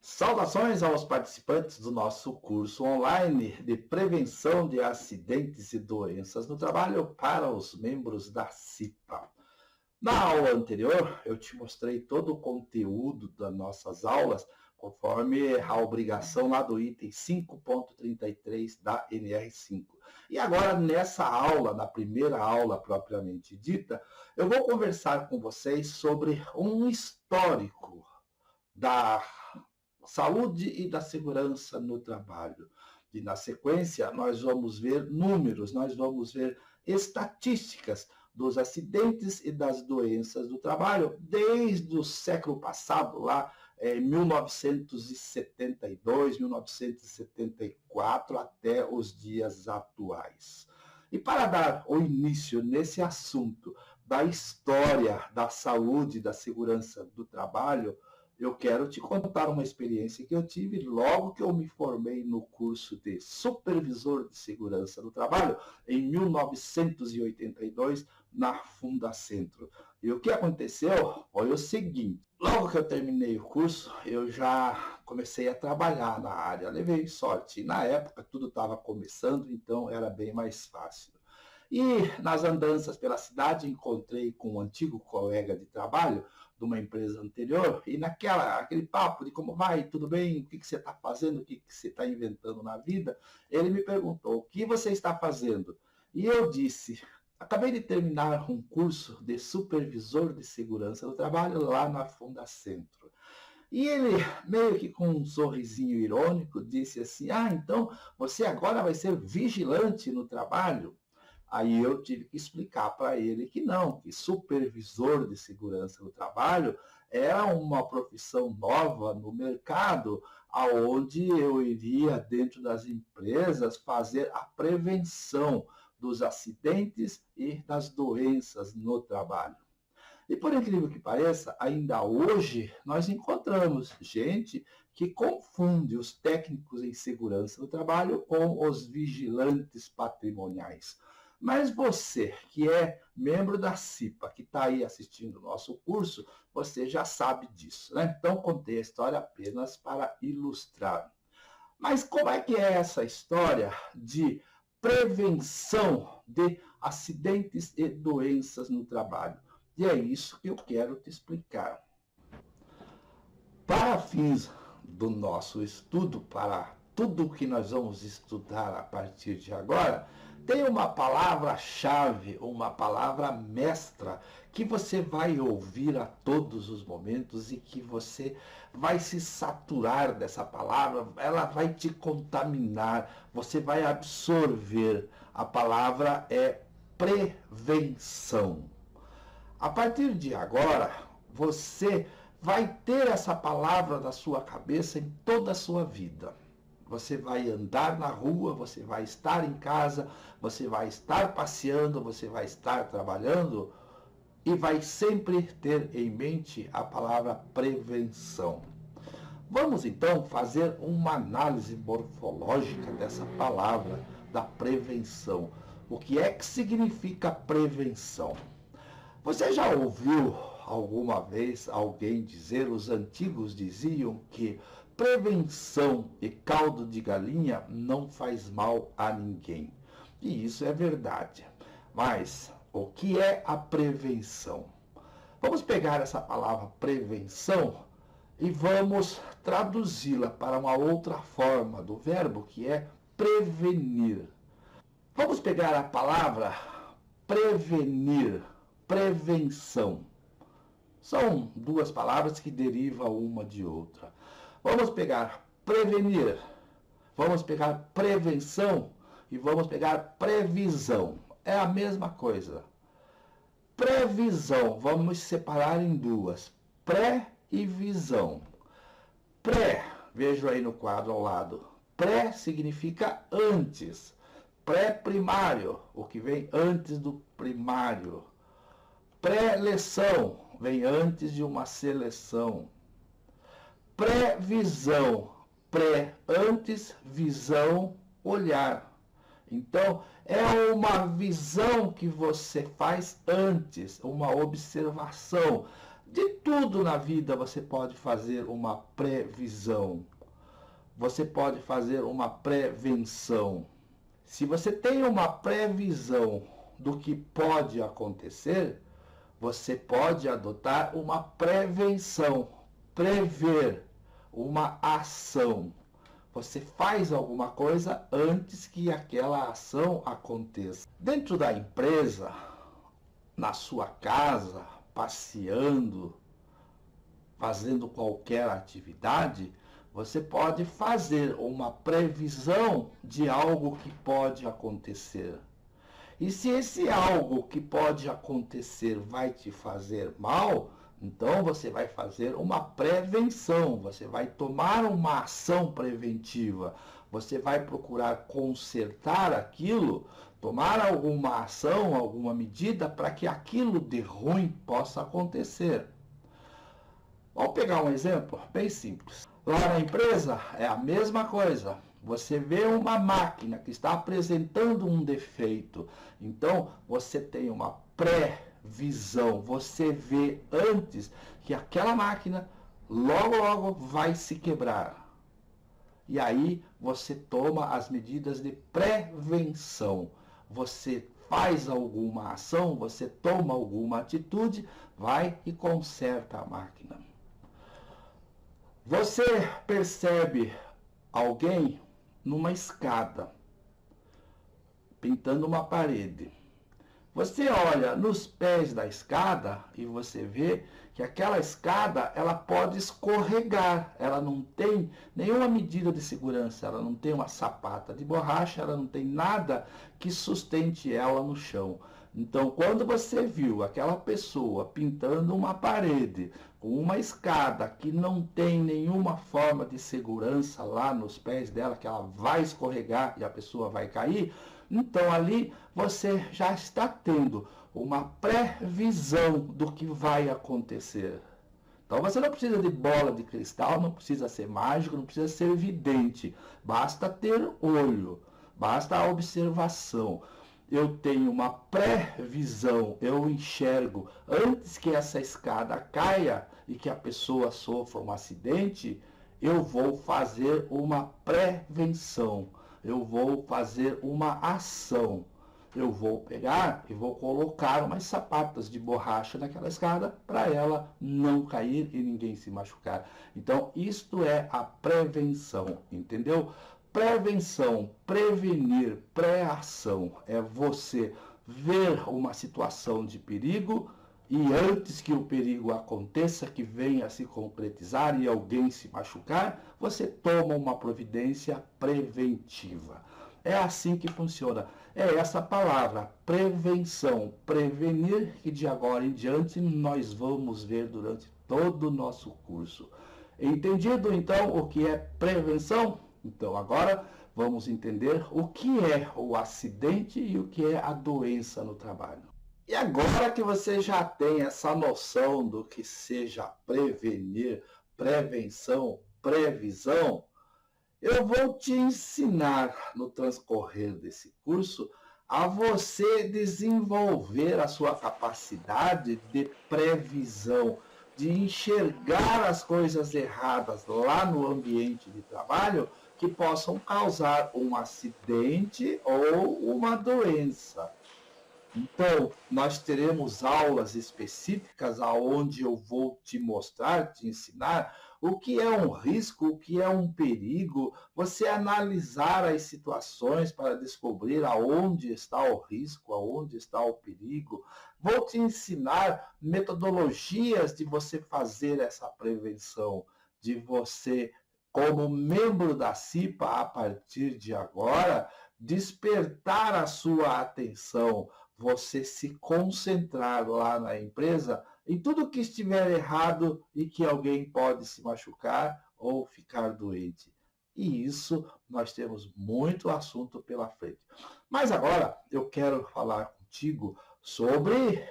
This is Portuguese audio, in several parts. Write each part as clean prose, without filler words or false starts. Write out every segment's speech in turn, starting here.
Saudações aos participantes do nosso curso online de prevenção de acidentes e doenças no trabalho para os membros da CIPA. Na aula anterior, eu te mostrei todo o conteúdo das nossas aulas, conforme a obrigação lá do item 5.33 da NR5. E agora, nessa aula, na primeira aula propriamente dita, eu vou conversar com vocês sobre um histórico da saúde e da segurança no trabalho. E na sequência, nós vamos ver números, nós vamos ver estatísticas dos acidentes e das doenças do trabalho desde o século passado, lá em 1972, 1974, até os dias atuais. E para dar o início nesse assunto da história da saúde e da segurança do trabalho, eu quero te contar uma experiência que eu tive logo que eu me formei no curso de Supervisor de Segurança do Trabalho, em 1982, na Fundacentro. E o que aconteceu foi o seguinte: logo que eu terminei o curso, eu já comecei a trabalhar na área. Levei sorte. Na época, tudo estava começando, então era bem mais fácil. E nas andanças pela cidade, encontrei com um antigo colega de trabalho de uma empresa anterior, e aquele papo de como vai, tudo bem, o que você está fazendo, o que você está inventando na vida, ele me perguntou: o que você está fazendo? E eu disse: acabei de terminar um curso de supervisor de segurança do trabalho lá na Fundacentro. E ele, meio que com um sorrisinho irônico, disse assim: então você agora vai ser vigilante no trabalho? Aí eu tive que explicar para ele que não, que supervisor de segurança do trabalho era uma profissão nova no mercado, aonde eu iria, dentro das empresas, fazer a prevenção dos acidentes e das doenças no trabalho. E por incrível que pareça, ainda hoje nós encontramos gente que confunde os técnicos em segurança do trabalho com os vigilantes patrimoniais. Mas você, que é membro da CIPA, que está aí assistindo o nosso curso, você já sabe disso, né? Então, contei a história apenas para ilustrar. Mas como é que é essa história de prevenção de acidentes e doenças no trabalho? E é isso que eu quero te explicar. Para fins do nosso estudo, para tudo que nós vamos estudar a partir de agora, tem uma palavra-chave, uma palavra mestra, que você vai ouvir a todos os momentos e que você vai se saturar dessa palavra, ela vai te contaminar, você vai absorver. A palavra é prevenção. A partir de agora, você vai ter essa palavra na sua cabeça em toda a sua vida. Você vai andar na rua, você vai estar em casa, você vai estar passeando, você vai estar trabalhando e vai sempre ter em mente a palavra prevenção. Vamos então fazer uma análise morfológica dessa palavra da prevenção. O que é que significa prevenção? Você já ouviu alguma vez alguém dizer, os antigos diziam que prevenção e caldo de galinha não faz mal a ninguém. E isso é verdade. Mas o que é a prevenção? Vamos pegar essa palavra prevenção e vamos traduzi-la para uma outra forma do verbo, que é prevenir. Vamos pegar a palavra prevenir, prevenção. São duas palavras que derivam uma de outra. Vamos pegar prevenir, vamos pegar prevenção e vamos pegar previsão. É a mesma coisa. Previsão, vamos separar em duas. Pré e visão. Pré, vejo aí no quadro ao lado. Pré significa antes. Pré-primário, o que vem antes do primário. Pré-leção, vem antes de uma seleção. Previsão, pré, antes, visão, olhar. Então, é uma visão que você faz antes, uma observação. De tudo na vida você pode fazer uma previsão. Você pode fazer uma prevenção. Se você tem uma previsão do que pode acontecer, você pode adotar uma prevenção, prever uma ação. Você faz alguma coisa antes que aquela ação aconteça. Dentro da empresa, na sua casa, passeando, fazendo qualquer atividade, você pode fazer uma previsão de algo que pode acontecer. E se esse algo que pode acontecer vai te fazer mal, então você vai fazer uma prevenção, você vai tomar uma ação preventiva, você vai procurar consertar aquilo, tomar alguma ação, alguma medida para que aquilo de ruim possa acontecer. Vamos pegar um exemplo bem simples. Lá na empresa é a mesma coisa. Você vê uma máquina que está apresentando um defeito. Então, você tem uma previsão. Você vê antes que aquela máquina logo vai se quebrar. E aí, você toma as medidas de prevenção. Você faz alguma ação, você toma alguma atitude, vai e conserta a máquina. Você percebe alguém numa escada, pintando uma parede. Você olha nos pés da escada e você vê que aquela escada ela pode escorregar, ela não tem nenhuma medida de segurança, ela não tem uma sapata de borracha, ela não tem nada que sustente ela no chão. Então, quando você viu aquela pessoa pintando uma parede com uma escada que não tem nenhuma forma de segurança lá nos pés dela, que ela vai escorregar e a pessoa vai cair, então ali você já está tendo uma previsão do que vai acontecer. Então você não precisa de bola de cristal, não precisa ser mágico, não precisa ser vidente. Basta ter olho, basta a observação. Eu tenho uma previsão, eu enxergo antes que essa escada caia e que a pessoa sofra um acidente, eu vou fazer uma prevenção, eu vou fazer uma ação. Eu vou pegar e vou colocar umas sapatas de borracha naquela escada para ela não cair e ninguém se machucar. Então, isto é a prevenção, entendeu? Prevenção, prevenir, pré-ação é você ver uma situação de perigo e antes que o perigo aconteça, que venha a se concretizar e alguém se machucar, você toma uma providência preventiva. É assim que funciona. É essa palavra, prevenção, prevenir, que de agora em diante nós vamos ver durante todo o nosso curso. Entendido então o que é prevenção? Então agora vamos entender o que é o acidente e o que é a doença no trabalho. E agora que você já tem essa noção do que seja prevenir, prevenção, previsão, eu vou te ensinar no transcorrer desse curso a você desenvolver a sua capacidade de previsão, de enxergar as coisas erradas lá no ambiente de trabalho que possam causar um acidente ou uma doença. Então, nós teremos aulas específicas aonde eu vou te mostrar, te ensinar o que é um risco, o que é um perigo, você analisar as situações para descobrir aonde está o risco, aonde está o perigo. Vou te ensinar metodologias de você fazer essa prevenção, de você, como membro da CIPA, a partir de agora, despertar a sua atenção, você se concentrar lá na empresa em tudo que estiver errado e que alguém pode se machucar ou ficar doente. E isso nós temos muito assunto pela frente. Mas agora eu quero falar contigo sobre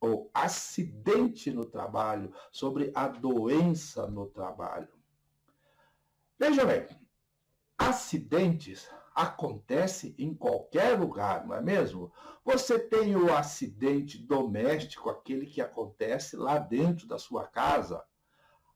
o acidente no trabalho, sobre a doença no trabalho. Veja bem, acidentes acontece em qualquer lugar, não é mesmo? Você tem o acidente doméstico, aquele que acontece lá dentro da sua casa.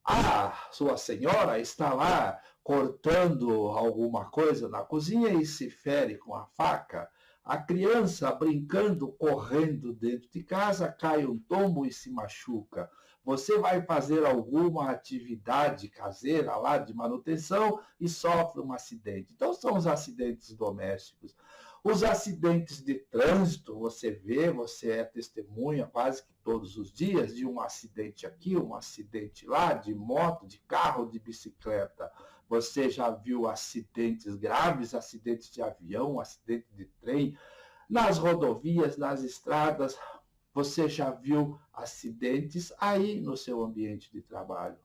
A sua senhora está lá cortando alguma coisa na cozinha e se fere com a faca. A criança brincando, correndo dentro de casa, cai um tombo e se machuca. Você vai fazer alguma atividade caseira lá de manutenção e sofre um acidente. Então, são os acidentes domésticos. Os acidentes de trânsito, você vê, você é testemunha quase que todos os dias de um acidente aqui, um acidente lá, de moto, de carro, de bicicleta. Você já viu acidentes graves, acidentes de avião, acidente de trem, nas rodovias, nas estradas. Você já viu acidentes aí no seu ambiente de trabalho.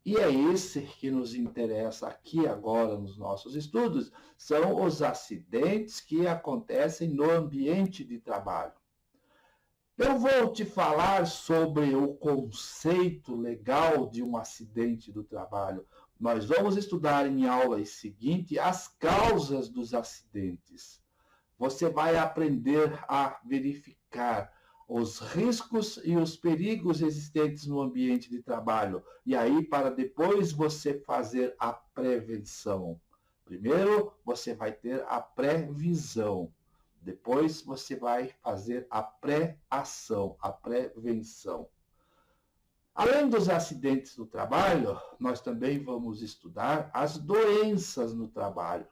E é esse que nos interessa aqui agora nos nossos estudos, são os acidentes que acontecem no ambiente de trabalho. Eu vou te falar sobre o conceito legal de um acidente do trabalho. Nós vamos estudar em aulas seguintes as causas dos acidentes. Você vai aprender a verificar os riscos e os perigos existentes no ambiente de trabalho. E aí, para depois você fazer a prevenção. Primeiro, você vai ter a previsão. Depois, você vai fazer a pré-ação, a prevenção. Além dos acidentes no trabalho, nós também vamos estudar as doenças no trabalho.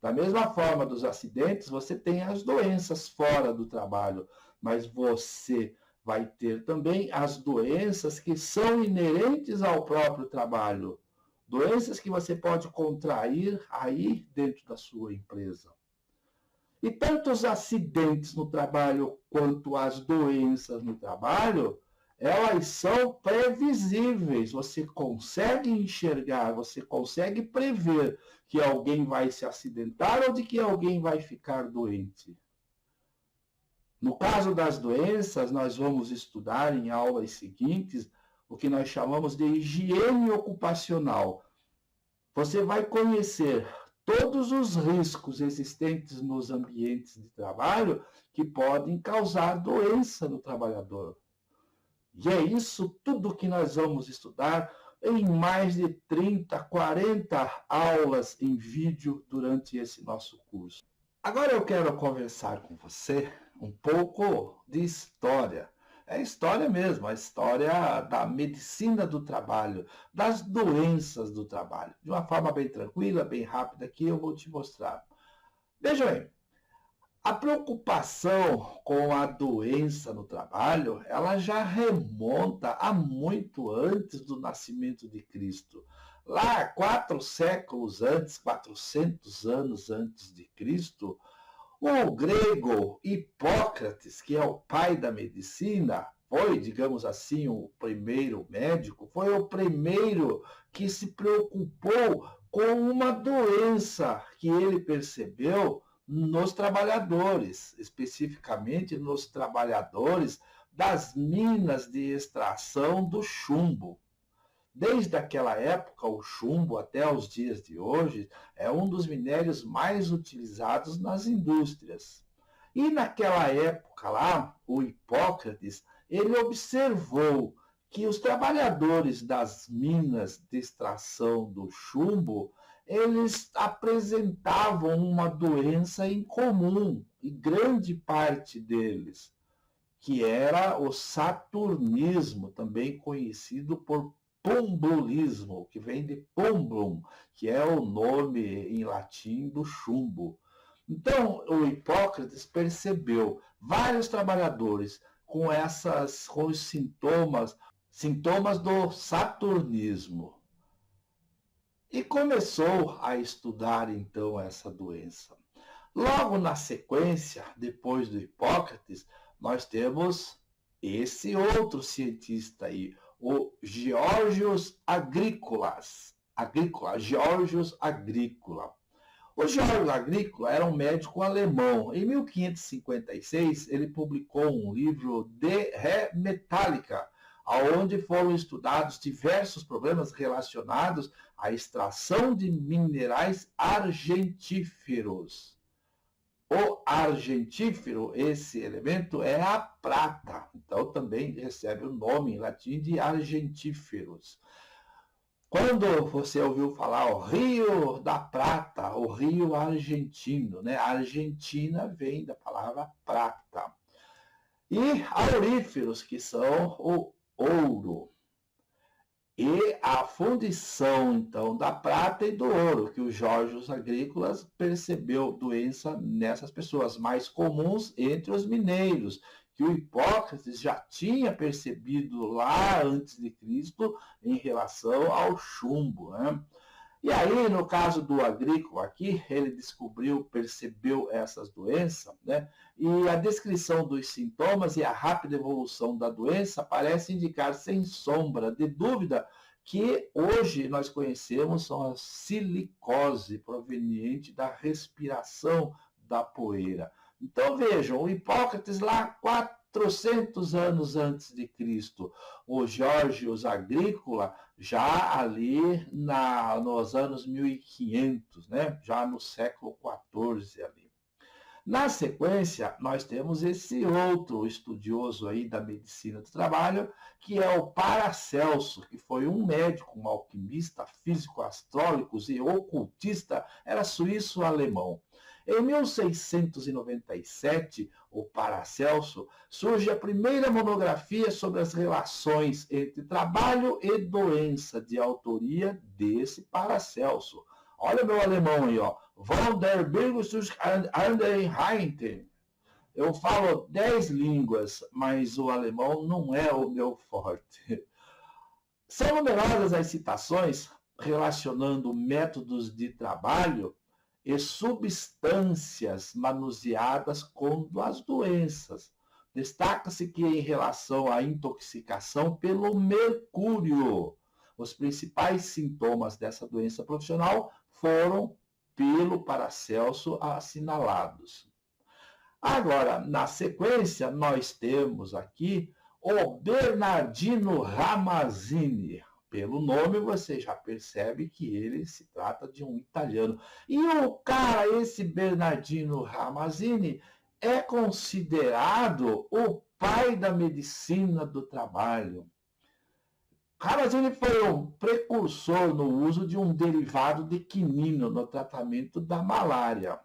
Da mesma forma dos acidentes, você tem as doenças fora do trabalho, mas você vai ter também as doenças que são inerentes ao próprio trabalho. Doenças que você pode contrair aí dentro da sua empresa. E tanto os acidentes no trabalho quanto as doenças no trabalho, elas são previsíveis. Você consegue enxergar, você consegue prever que alguém vai se acidentar ou de que alguém vai ficar doente. No caso das doenças, nós vamos estudar em aulas seguintes o que nós chamamos de higiene ocupacional. Você vai conhecer todos os riscos existentes nos ambientes de trabalho que podem causar doença no trabalhador. E é isso tudo que nós vamos estudar em mais de 30, 40 aulas em vídeo durante esse nosso curso. Agora eu quero conversar com você um pouco de história. É história mesmo, a história da medicina do trabalho, das doenças do trabalho. De uma forma bem tranquila, bem rápida, que eu vou te mostrar. Veja bem, a preocupação com a doença no trabalho, ela já remonta a muito antes do nascimento de Cristo. Lá, 4 séculos antes, 400 anos antes de Cristo, o grego Hipócrates, que é o pai da medicina, foi, digamos assim, o primeiro médico, foi o primeiro que se preocupou com uma doença que ele percebeu nos trabalhadores, especificamente nos trabalhadores das minas de extração do chumbo. Desde aquela época, o chumbo, até os dias de hoje, é um dos minérios mais utilizados nas indústrias. E naquela época lá, o Hipócrates, ele observou que os trabalhadores das minas de extração do chumbo, eles apresentavam uma doença em comum, e grande parte deles, que era o saturnismo, também conhecido por pumbrulismo, que vem de pumbrum, que é o nome em latim do chumbo. Então, o Hipócrates percebeu vários trabalhadores com os sintomas do saturnismo. E começou a estudar, então, essa doença. Logo na sequência, depois do Hipócrates, nós temos esse outro cientista aí, o Geórgios Agrícola. Geórgios Agrícola. O Geórgios Agrícola era um médico alemão. Em 1556, ele publicou um livro De Re Metallica, onde foram estudados diversos problemas relacionados a extração de minerais argentíferos. O argentífero, esse elemento, é a prata. Então, também recebe o nome em latim de argentíferos. Quando você ouviu falar o Rio da Prata, o Rio Argentino, né? A Argentina vem da palavra prata. E auríferos, que são o ouro. E a fundição, então, da prata e do ouro, que os Jorge Agrícolas percebeu doença nessas pessoas, mais comuns entre os mineiros, que o Hipócrates já tinha percebido lá antes de Cristo em relação ao chumbo, né? E aí, no caso do agrícola aqui, ele descobriu, percebeu essas doenças, né? E a descrição dos sintomas e a rápida evolução da doença parece indicar, sem sombra de dúvida, que hoje nós conhecemos são a silicose proveniente da respiração da poeira. Então vejam, o Hipócrates lá 400 anos antes de Cristo, o Jorge Agrícola já ali nos anos 1500, né? Já no século XIV ali. Na sequência, nós temos esse outro estudioso aí da medicina do trabalho, que é o Paracelso, que foi um médico, um alquimista, físico, astrólogo e ocultista, era suíço-alemão. Em 1697, o Paracelso, surge a primeira monografia sobre as relações entre trabalho e doença, de autoria desse Paracelso. Olha meu alemão aí, ó. Von der Birgus Einheit. Eu falo 10 línguas, mas o alemão não é o meu forte. São numerosas as citações relacionando métodos de trabalho e substâncias manuseadas contra as doenças. Destaca-se que em relação à intoxicação pelo mercúrio, os principais sintomas dessa doença profissional foram pelo Paracelso assinalados. Agora, na sequência, nós temos aqui o Bernardino Ramazzini. Pelo nome, você já percebe que ele se trata de um italiano. E o cara, esse Bernardino Ramazzini, é considerado o pai da medicina do trabalho. Ramazzini foi um precursor no uso de um derivado de quinino no tratamento da malária.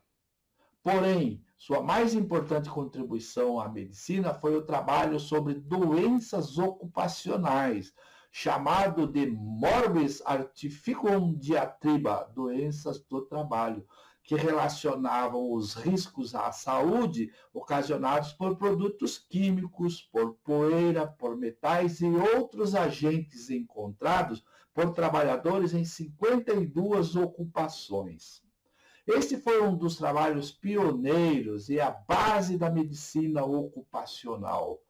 Porém, sua mais importante contribuição à medicina foi o trabalho sobre doenças ocupacionais, chamado de morbis artificium diatriba, doenças do trabalho, que relacionavam os riscos à saúde ocasionados por produtos químicos, por poeira, por metais e outros agentes encontrados por trabalhadores em 52 ocupações. Este foi um dos trabalhos pioneiros e a base da medicina ocupacional.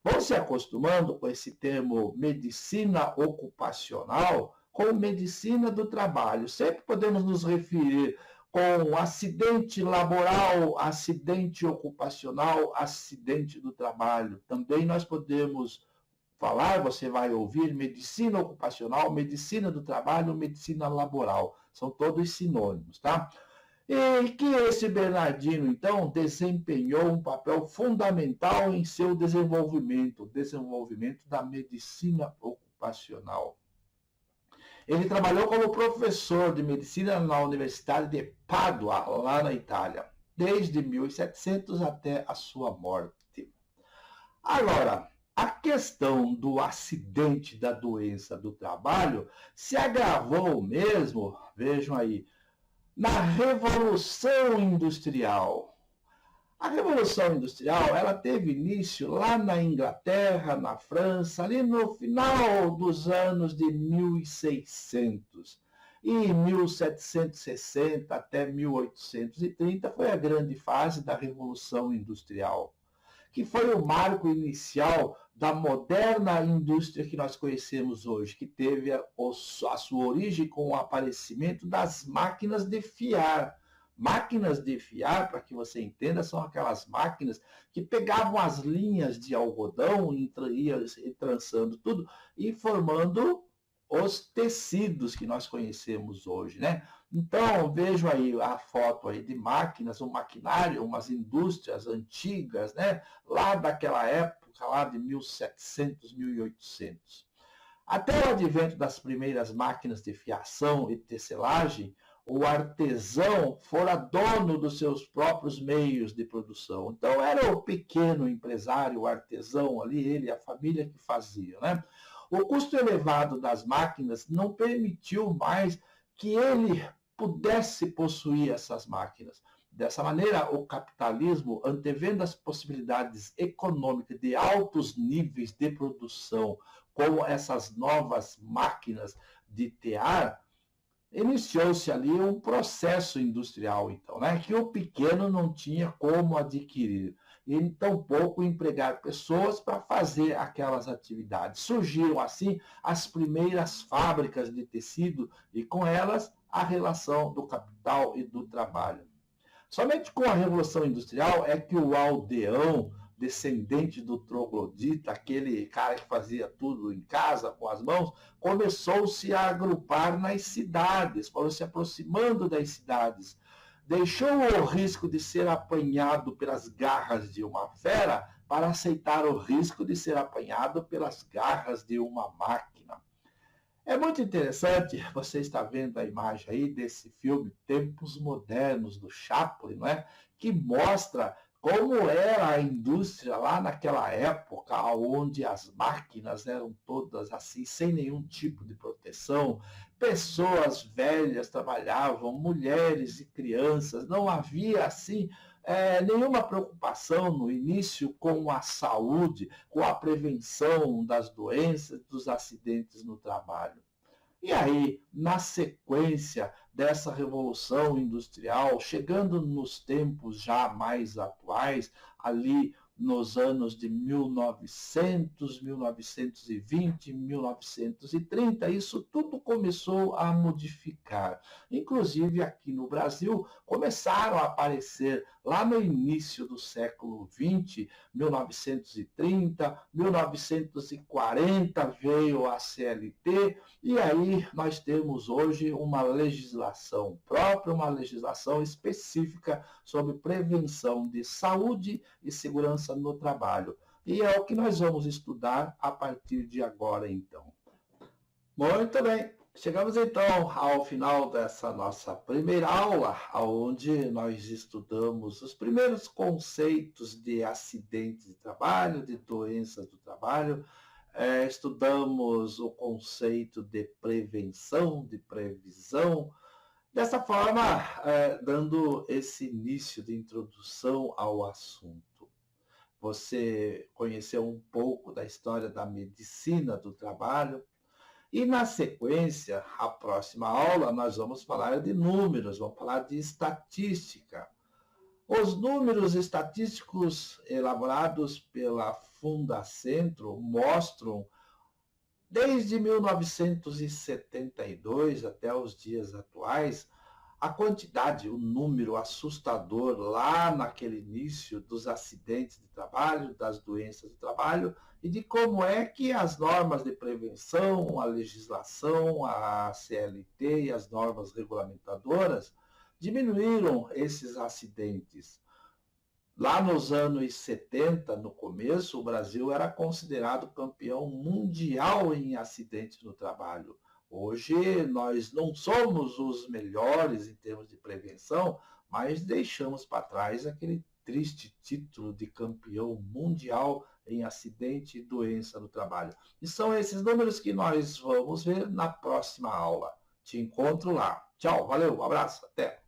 Vão se acostumando com esse termo medicina ocupacional com medicina do trabalho. Sempre podemos nos referir com acidente laboral, acidente ocupacional, acidente do trabalho. Também nós podemos falar, você vai ouvir medicina ocupacional, medicina do trabalho, medicina laboral. São todos sinônimos, tá? E que esse Bernardino, então, desempenhou um papel fundamental em seu desenvolvimento, o desenvolvimento da medicina ocupacional. Ele trabalhou como professor de medicina na Universidade de Pádua, lá na Itália, desde 1700 até a sua morte. Agora, a questão do acidente da doença do trabalho se agravou mesmo, vejam aí, na Revolução Industrial. A Revolução Industrial, ela teve início lá na Inglaterra, na França, ali no final dos anos de 1600. E em 1760 até 1830 foi a grande fase da Revolução Industrial, que foi o marco inicial da moderna indústria que nós conhecemos hoje, que teve a sua origem com o aparecimento das máquinas de fiar. Máquinas de fiar, para que você entenda, são aquelas máquinas que pegavam as linhas de algodão e trançando tudo e formando os tecidos que nós conhecemos hoje, né? Então, vejo aí a foto aí de máquinas, um maquinário, umas indústrias antigas, né? Lá daquela época, lá de 1700, 1800. Até o advento das primeiras máquinas de fiação e tecelagem, o artesão fora dono dos seus próprios meios de produção. Então, era o pequeno empresário, o artesão ali, ele, a família que fazia, né? O custo elevado das máquinas não permitiu mais que ele pudesse possuir essas máquinas. Dessa maneira, o capitalismo, antevendo as possibilidades econômicas de altos níveis de produção, como essas novas máquinas de tear, iniciou-se ali um processo industrial, então, né, que o pequeno não tinha como adquirir, e tampouco empregar pessoas para fazer aquelas atividades. Surgiram, assim, as primeiras fábricas de tecido e, com elas, a relação do capital e do trabalho. Somente com a Revolução Industrial é que o aldeão, descendente do troglodita, aquele cara que fazia tudo em casa com as mãos, começou-se a agrupar nas cidades, foram se aproximando das cidades. Deixou o risco de ser apanhado pelas garras de uma fera para aceitar o risco de ser apanhado pelas garras de uma máquina. É muito interessante, você está vendo a imagem aí desse filme Tempos Modernos, do Chaplin, não é? Que mostra como era a indústria lá naquela época, onde as máquinas eram todas assim, sem nenhum tipo de proteção. Pessoas velhas trabalhavam, mulheres e crianças, não havia assim nenhuma preocupação no início com a saúde, com a prevenção das doenças, dos acidentes no trabalho. E aí, na sequência dessa revolução industrial, chegando nos tempos já mais atuais, ali nos anos de 1900, 1920, 1930, isso tudo começou a modificar. Inclusive aqui no Brasil, começaram a aparecer lá no início do século XX, 1930, 1940 veio a CLT, e aí nós temos hoje uma legislação própria, uma legislação específica sobre prevenção de saúde e segurança no trabalho. E é o que nós vamos estudar a partir de agora, então. Muito bem. Chegamos então ao final dessa nossa primeira aula, onde nós estudamos os primeiros conceitos de acidentes de trabalho, de doenças do trabalho, estudamos o conceito de prevenção, de previsão, dessa forma, dando esse início de introdução ao assunto. Você conheceu um pouco da história da medicina do trabalho, e na sequência, a próxima aula, nós vamos falar de números, vamos falar de estatística. Os números estatísticos elaborados pela Fundacentro mostram, desde 1972 até os dias atuais, a quantidade, o número assustador lá naquele início dos acidentes de trabalho, das doenças do trabalho, e de como é que as normas de prevenção, a legislação, a CLT e as normas regulamentadoras diminuíram esses acidentes. Lá nos anos 70, no começo, o Brasil era considerado campeão mundial em acidentes no trabalho. Hoje, nós não somos os melhores em termos de prevenção, mas deixamos para trás aquele triste título de campeão mundial em acidente e doença no trabalho. E são esses números que nós vamos ver na próxima aula. Te encontro lá. Tchau, valeu, um abraço, até!